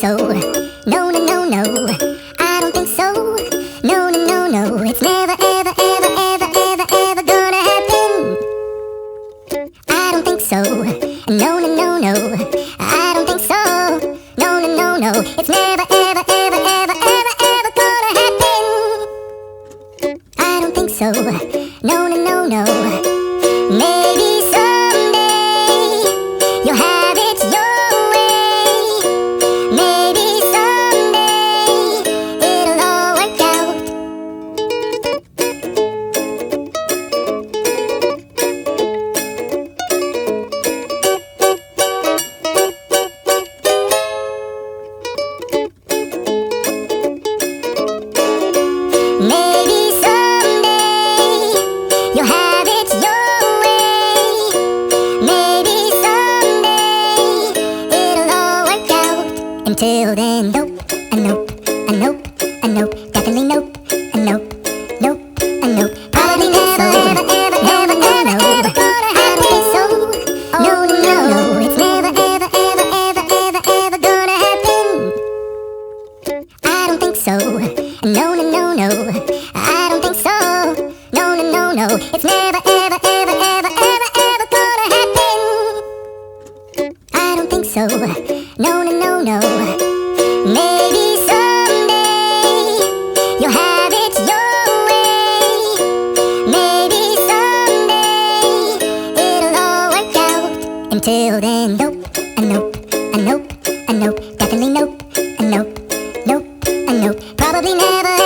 so. No, no, no, no. I don't think so. No, no, no, no. It's never, ever, ever, ever, ever, ever gonna happen. I don't think so. No, no, no, no. I don't think so. No, no, no, no. It's never, ever, ever, ever, ever, ever gonna happen. I don't think so. No, no, no, no. Maybe someday you'll have it your way. Maybe someday it'll all work out. Maybe someday you'll have it your way. Maybe someday it'll all work out. Until then, nope, a nope, a nope, a nope, definitely nope, a nope, nope, a nope. Probably never, ever, ever, ever, ever, ever gonna happen. So, no, no, no, no, it's never, ever, ever, ever, ever, ever gonna happen. I don't think so. No, no, no, no. I don't think so. No, no, no, no. It's never, ever, ever, ever, ever, ever gonna happen. I don't think so. No, no, no, no. Maybe someday you'll have it your way. Maybe someday it'll all work out. Until then, nope, a nope, a nope, a nope, definitely nope, a nope, nope, a nope. Probably never.